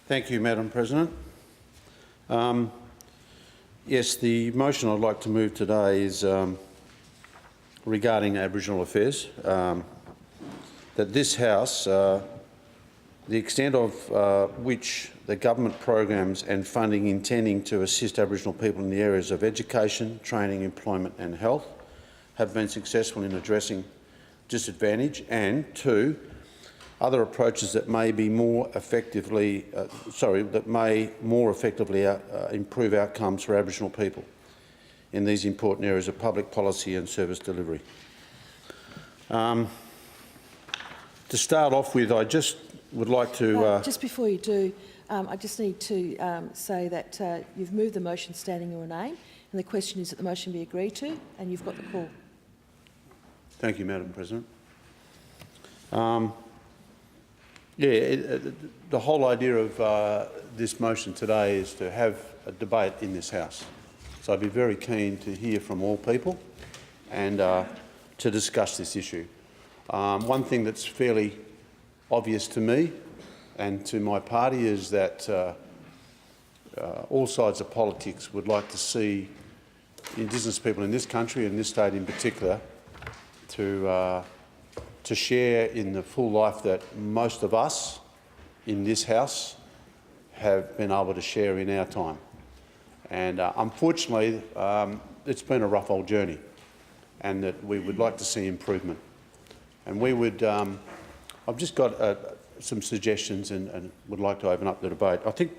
Thank you, Madam President. Yes, the motion I'd like to move today is regarding Aboriginal affairs. That this House, the extent of which the government programs and funding intending to assist Aboriginal people in the areas of education, training, employment and health have been successful in addressing disadvantage, and two, other approaches that may be more effectively, improve outcomes for Aboriginal people in these important areas of public policy and service delivery. To start off with, I just would like to... just before you do, I just need to say that you've moved the motion standing your name, and the question is that the motion be agreed to, and you've got the call. Thank you, Madam President. The whole idea of this motion today is to have a debate in this House. So I'd be very keen to hear from all people and to discuss this issue. One thing that's fairly obvious to me and to my party is that all sides of politics would like to see Indigenous people in this country, and this state in particular, to share in the full life that most of us in this House have been able to share in our time. And unfortunately, it's been a rough old journey, and that we would like to see improvement. And we would, I've just got some suggestions and would like to open up the debate. I think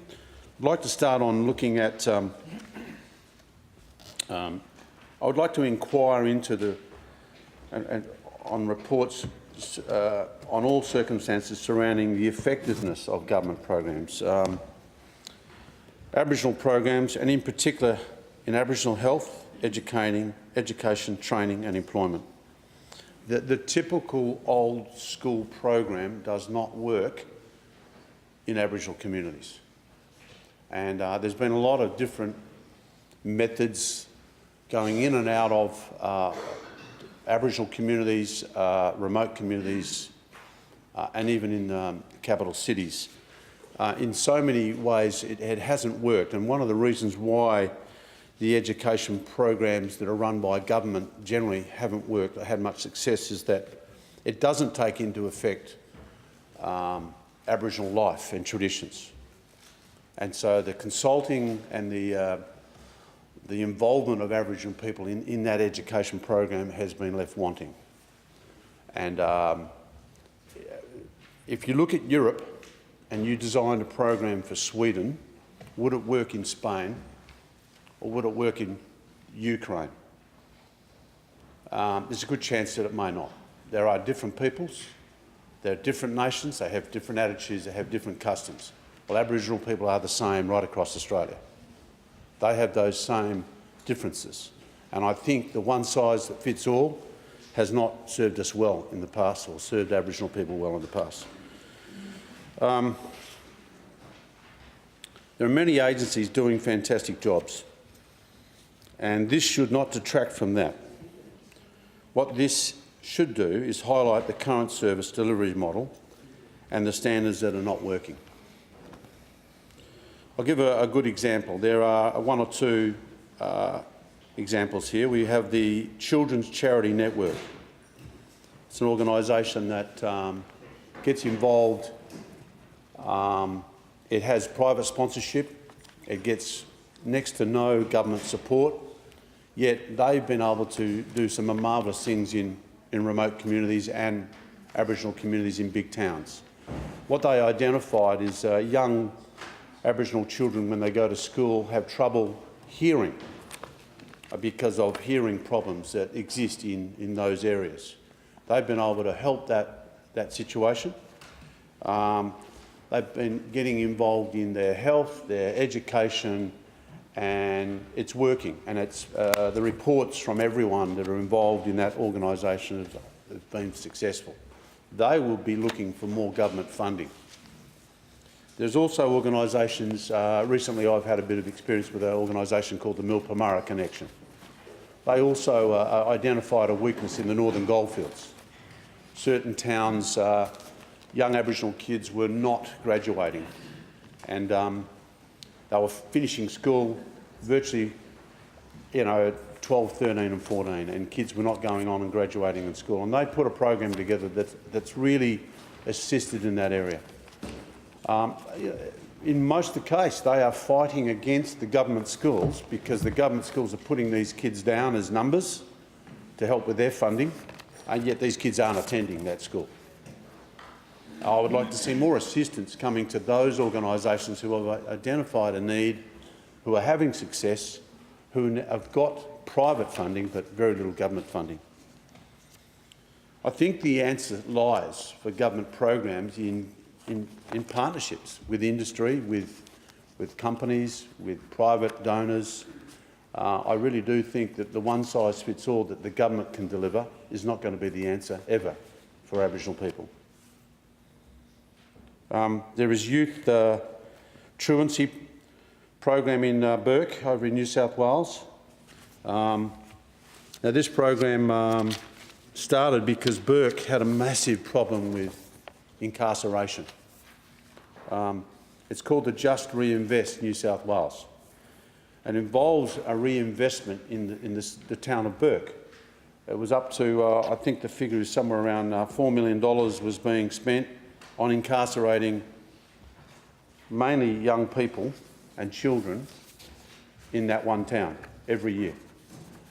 I'd like to start on looking at, I would like to inquire into on reports on all circumstances surrounding the effectiveness of government programs, Aboriginal programs, and in particular in Aboriginal health, education, training and employment. The typical old school program does not work in Aboriginal communities. And there's been a lot of different methods going in and out of Aboriginal communities, remote communities, and even in capital cities. In so many ways it hasn't worked, and one of the reasons why the education programs that are run by government generally haven't worked or had much success is that it doesn't take into effect Aboriginal life and traditions. And so the consulting and the involvement of Aboriginal people in that education program has been left wanting. And if you look at Europe and you designed a program for Sweden, would it work in Spain or would it work in Ukraine? There's a good chance that it may not. There are different peoples, there are different nations, they have different attitudes, they have different customs. Well, Aboriginal people are the same right across Australia. They have those same differences. And I think the one size that fits all has not served us well in the past, or served Aboriginal people well in the past. There are many agencies doing fantastic jobs, and this should not detract from that. What this should do is highlight the current service delivery model and the standards that are not working. I'll give a good example. There are one or two examples here. We have the Children's Charity Network. It's an organisation that gets involved. It has private sponsorship. It gets next to no government support, yet they've been able to do some marvellous things in remote communities and Aboriginal communities in big towns. What they identified is young Aboriginal children, when they go to school, have trouble hearing because of hearing problems that exist in those areas. They've been able to help that situation. They've been getting involved in their health, their education, and it's working. And it's the reports from everyone that are involved in that organisation have been successful. They will be looking for more government funding. There's also organisations, recently I've had a bit of experience with an organisation called the Milpamara Connection. They also identified a weakness in the northern goldfields. Certain towns, young Aboriginal kids were not graduating and they were finishing school virtually, 12, 13 and 14, and kids were not going on and graduating in school. And they put a program together that's really assisted in that area. In most of the case, they are fighting against the government schools because the government schools are putting these kids down as numbers to help with their funding, and yet these kids aren't attending that school. I would like to see more assistance coming to those organisations who have identified a need, who are having success, who have got private funding but very little government funding. I think the answer lies for government programs in partnerships with industry, with companies, with private donors. I really do think that the one-size-fits-all that the government can deliver is not going to be the answer ever for Aboriginal people. There is youth truancy program in Bourke over in New South Wales. Now this program started because Bourke had a massive problem with incarceration. It's called the Just Reinvest New South Wales, and involves a reinvestment in the town of Bourke. It was up to, I think the figure is somewhere around $4 million was being spent on incarcerating mainly young people and children in that one town every year.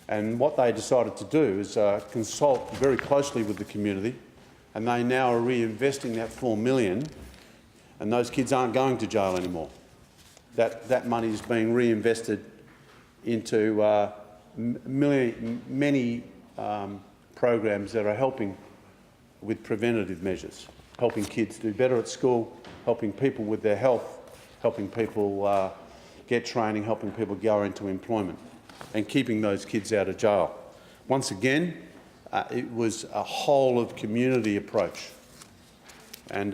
And what they decided to do is consult very closely with the community, and they now are reinvesting that $4 million, and those kids aren't going to jail anymore. That money is being reinvested into many programs that are helping with preventative measures, helping kids do better at school, helping people with their health, helping people get training, helping people go into employment, and keeping those kids out of jail. Once again, it was a whole of community approach, and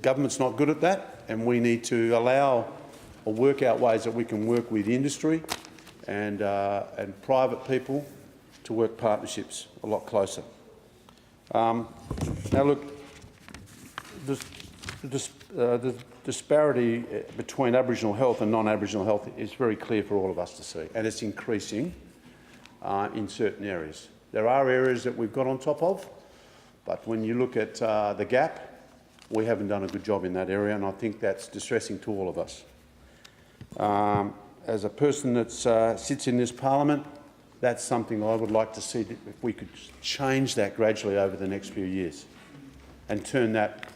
government's not good at that, and we need to allow or work out ways that we can work with industry and private people to work partnerships a lot closer. Now look, the disparity between Aboriginal health and non-Aboriginal health is very clear for all of us to see, and it's increasing in certain areas. There are areas that we've got on top of, but when you look at the gap, we haven't done a good job in that area, and I think that's distressing to all of us. As a person that sits in this parliament, that's something I would like to see, if we could change that gradually over the next few years and turn that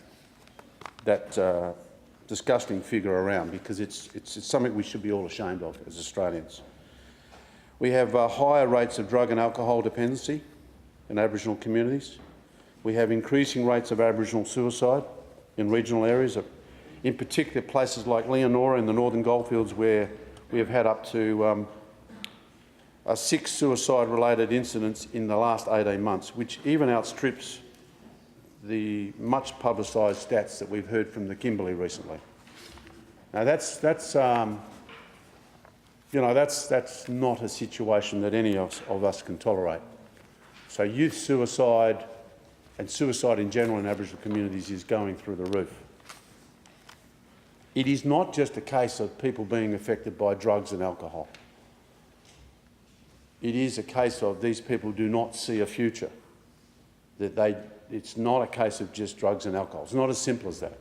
disgusting figure around, because it's something we should be all ashamed of as Australians. We have higher rates of drug and alcohol dependency in Aboriginal communities. We have increasing rates of Aboriginal suicide in regional areas, in particular places like Leonora in the Northern Goldfields, where we have had up to 6 suicide-related incidents in the last 18 months, which even outstrips the much publicised stats that we've heard from the Kimberley recently. Now that's not a situation that any of us can tolerate. So youth suicide and suicide in general in Aboriginal communities is going through the roof. It is not just a case of people being affected by drugs and alcohol. It is a case of these people do not see a future. It's not a case of just drugs and alcohol. It's not as simple as that.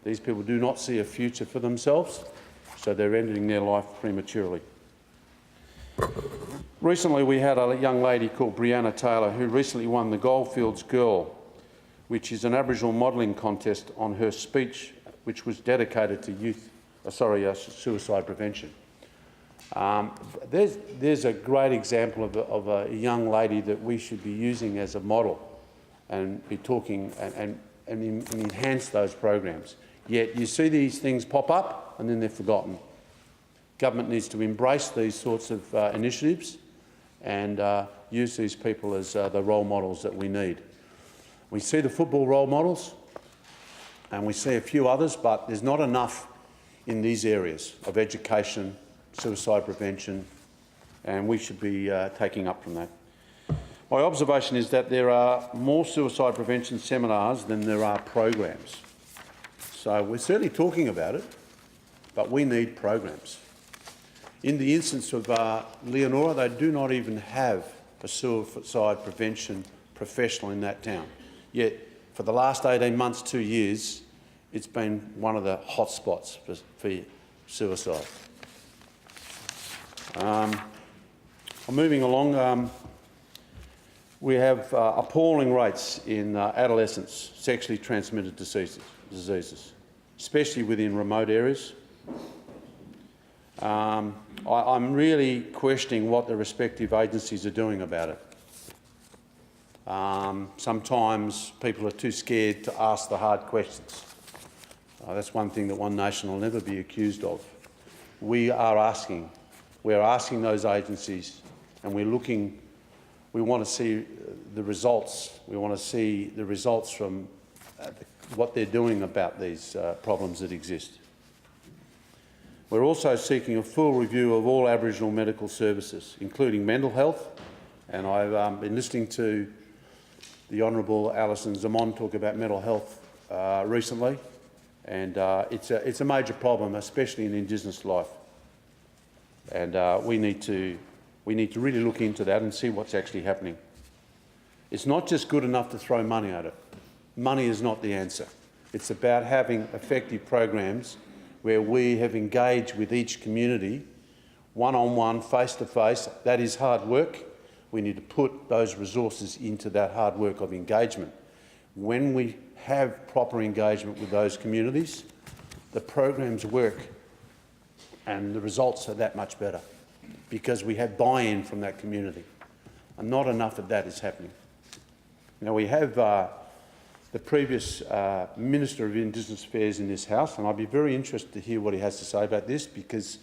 These people do not see a future for themselves, so they're ending their life prematurely. Recently we had a young lady called Brianna Taylor who recently won the Goldfields Girl, which is an Aboriginal modelling contest on her speech, which was dedicated to suicide prevention. There's a great example of a young lady that we should be using as a model and be talking and enhance those programs. Yet you see these things pop up and then they're forgotten. Government needs to embrace these sorts of initiatives and use these people as the role models that we need. We see the football role models and we see a few others, but there's not enough in these areas of education, suicide prevention, and we should be taking up from that. My observation is that there are more suicide prevention seminars than there are programs. So we're certainly talking about it, but we need programs. In the instance of Leonora, they do not even have a suicide prevention professional in that town. Yet, for the last 18 months, 2 years, it's been one of the hot spots for suicide. I'm moving along. We have appalling rates in adolescents, sexually transmitted diseases, especially within remote areas. I'm really questioning what the respective agencies are doing about it. Sometimes people are too scared to ask the hard questions. That's one thing that One Nation will never be accused of. We're asking those agencies, and we want to see the results. We want to see the results from what they're doing about these problems that exist. We're also seeking a full review of all Aboriginal medical services, including mental health, and I've been listening to the Honourable Alison Zamon talk about mental health recently, and it's a major problem, especially in Indigenous life. And we need to really look into that and see what's actually happening. It's not just good enough to throw money at it. Money is not the answer. It's about having effective programs where we have engaged with each community, one-on-one, face-to-face. That is hard work. We need to put those resources into that hard work of engagement. When we have proper engagement with those communities, the programs work and the results are that much better because we have buy-in from that community. And not enough of that is happening. Now, we have the previous Minister of Indigenous Affairs in this House, and I'd be very interested to hear what he has to say about this because,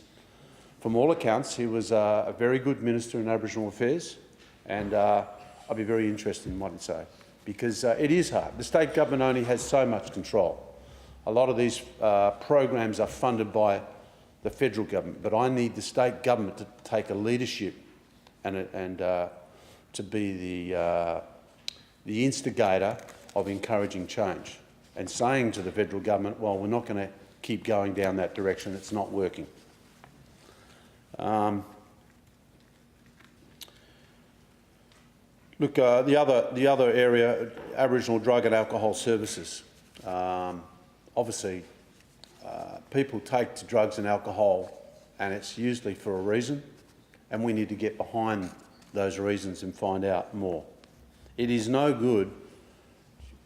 from all accounts, he was a very good Minister in Aboriginal Affairs, and I'd be very interested in what he'd say because it is hard. The state government only has so much control. A lot of these programs are funded by the federal government, but I need the state government to take a leadership and to be the instigator of encouraging change and saying to the federal government, well, we're not going to keep going down that direction, it's not working. Look, the other area, Aboriginal drug and alcohol services. Obviously, people take to drugs and alcohol and it's usually for a reason, and we need to get behind those reasons and find out more. It is no good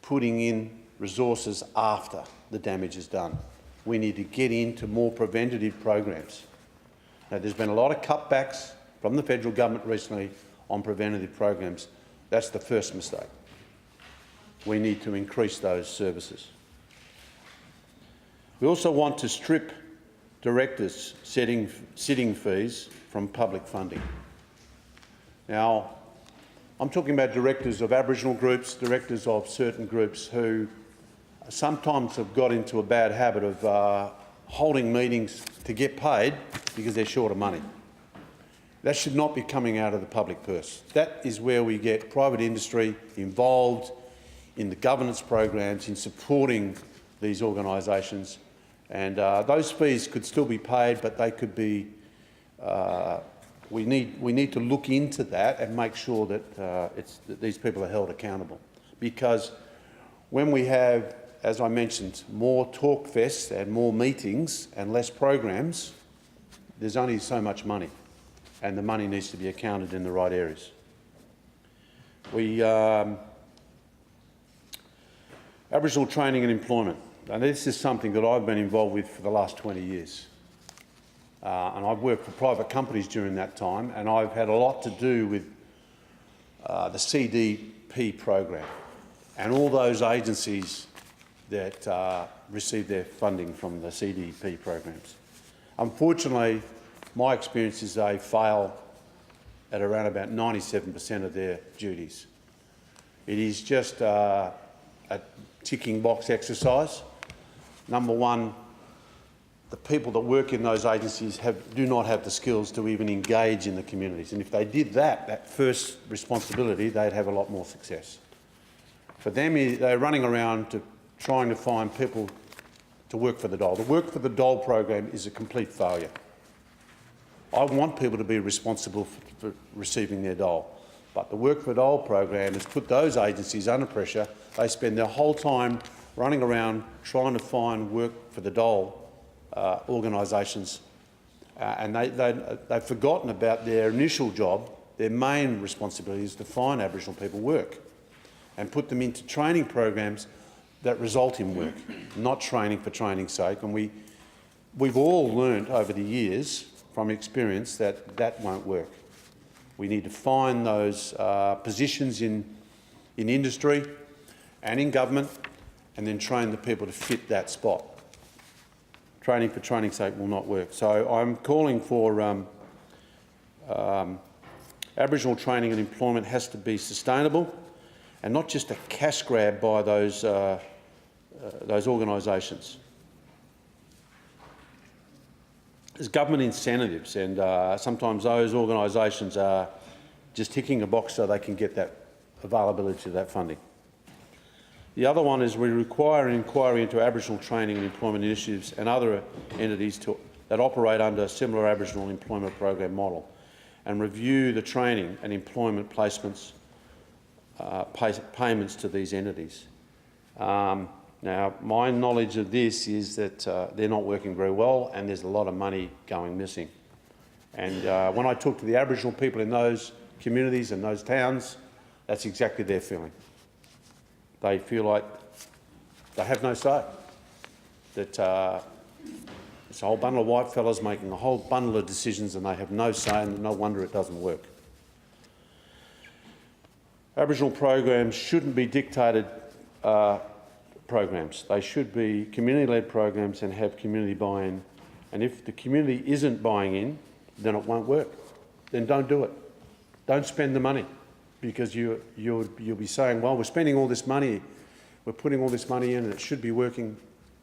putting in resources after the damage is done. We need to get into more preventative programs. Now, there's been a lot of cutbacks from the federal government recently on preventative programs. That's the first mistake. We need to increase those services. We also want to strip directors sitting fees from public funding. Now, I'm talking about directors of Aboriginal groups, directors of certain groups who sometimes have got into a bad habit of holding meetings to get paid because they're short of money. That should not be coming out of the public purse. That is where we get private industry involved in the governance programs, in supporting these organisations. And those fees could still be paid, but they could be... We need to look into that and make sure that, that these people are held accountable. Because when we have, as I mentioned, more talk fests and more meetings and less programs, there's only so much money, and the money needs to be accounted in the right areas. Aboriginal training and employment. And this is something that I've been involved with for the last 20 years. And I've worked for private companies during that time, and I've had a lot to do with the CDP program and all those agencies that receive their funding from the CDP programs. Unfortunately, my experience is they fail at around about 97% of their duties. It is just a ticking box exercise. Number one, the people that work in those agencies do not have the skills to even engage in the communities. And if they did that first responsibility, they'd have a lot more success. For them, they're running around trying to find people to work for the dole. The Work for the Dole program is a complete failure. I want people to be responsible for receiving their dole, but the Work for the Dole program has put those agencies under pressure. They spend their whole time running around trying to find work for the dole organisations, and they've forgotten about their initial job. Their main responsibility is to find Aboriginal people work and put them into training programs that result in work, not training for training's sake. And we've all learnt over the years from experience that that won't work. We need to find those positions in industry and in government and then train the people to fit that spot. Training for training's sake will not work. So I'm calling for Aboriginal training and employment has to be sustainable and not just a cash grab by those organisations. There's government incentives, and sometimes those organisations are just ticking a box so they can get that availability to that funding. The other one is we require an inquiry into Aboriginal training and employment initiatives and other entities that operate under a similar Aboriginal employment program model, and review the training and employment placements, payments to these entities. Now, my knowledge of this is that they're not working very well and there's a lot of money going missing. And when I talk to the Aboriginal people in those communities and those towns, that's exactly their feeling. They feel like they have no say, that it's a whole bundle of white fellas making a whole bundle of decisions and they have no say, and no wonder it doesn't work. Aboriginal programs shouldn't be dictated programs. They should be community-led programs and have community buy-in. And if the community isn't buying in, then it won't work. Then don't do it. Don't spend the money, because you'll be saying, well, we're spending all this money, we're putting all this money in and it should be working.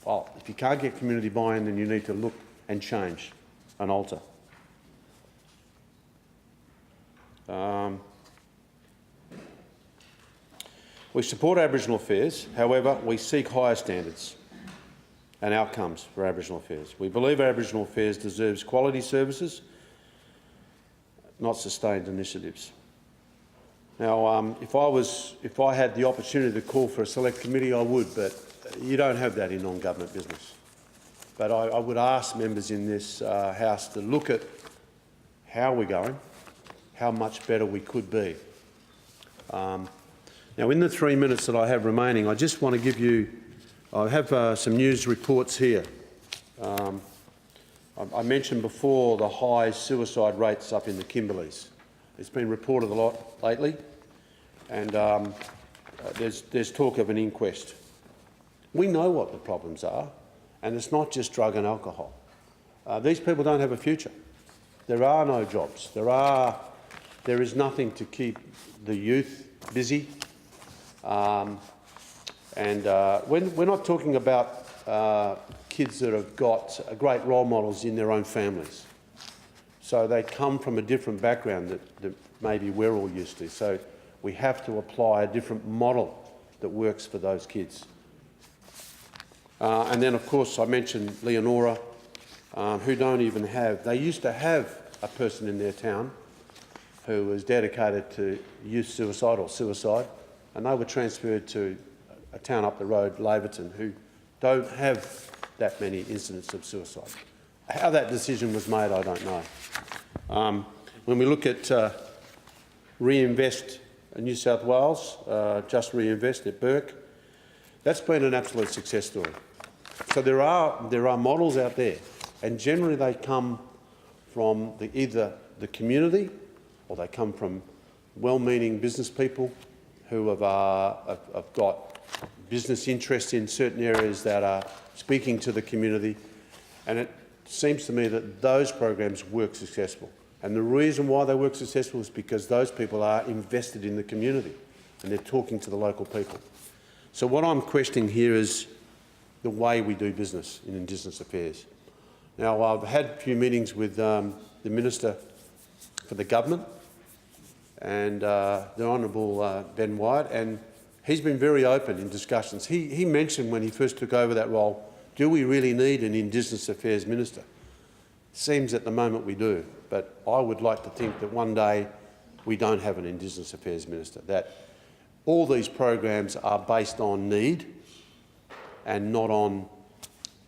Well, if you can't get community buy-in, then you need to look and change and alter. We support Aboriginal affairs, however, we seek higher standards and outcomes for Aboriginal affairs. We believe Aboriginal affairs deserves quality services, not sustained initiatives. Now, if I had the opportunity to call for a select committee, I would, but you don't have that in non-government business. But I would ask members in this House to look at how we're going, how much better we could be. Now, in the 3 minutes that I have remaining, I just want to give you, I have some news reports here. I mentioned before the high suicide rates up in the Kimberleys. It's been reported a lot lately, and there's talk of an inquest. We know what the problems are, and it's not just drug and alcohol. These people don't have a future. There are no jobs. There is nothing to keep the youth busy. We're not talking about kids that have got great role models in their own families. So they come from a different background that maybe we're all used to. So we have to apply a different model that works for those kids. And then, of course, I mentioned Leonora, who don't even have... They used to have a person in their town who was dedicated to youth suicide or suicide, and they were transferred to a town up the road, Laverton, who don't have that many incidents of suicide. How that decision was made, I don't know. When we look at Reinvest in New South Wales, Just Reinvest at Burke, that's been an absolute success story. So there are models out there, and generally they come from either the community or they come from well-meaning business people who have got business interests in certain areas that are speaking to the community, and it seems to me that those programs work successful. And the reason why they work successful is because those people are invested in the community and they're talking to the local people. So what I'm questioning here is the way we do business in Indigenous affairs. Now, I've had a few meetings with the Minister for the Government and the Honourable Ben Wyatt, and he's been very open in discussions. He mentioned when he first took over that role Do we really need an Indigenous Affairs Minister? Seems at the moment we do, but I would like to think that one day we don't have an Indigenous Affairs Minister, that all these programs are based on need and not on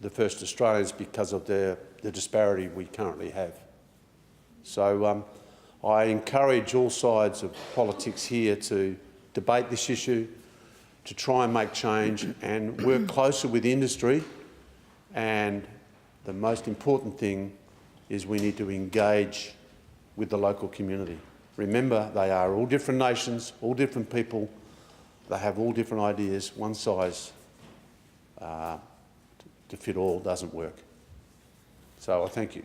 the First Australians because of the disparity we currently have. So I encourage all sides of politics here to debate this issue, to try and make change and work closer with industry. And the most important thing is we need to engage with the local community. Remember, they are all different nations, all different people. They have all different ideas. One size to fit all doesn't work. So I thank you.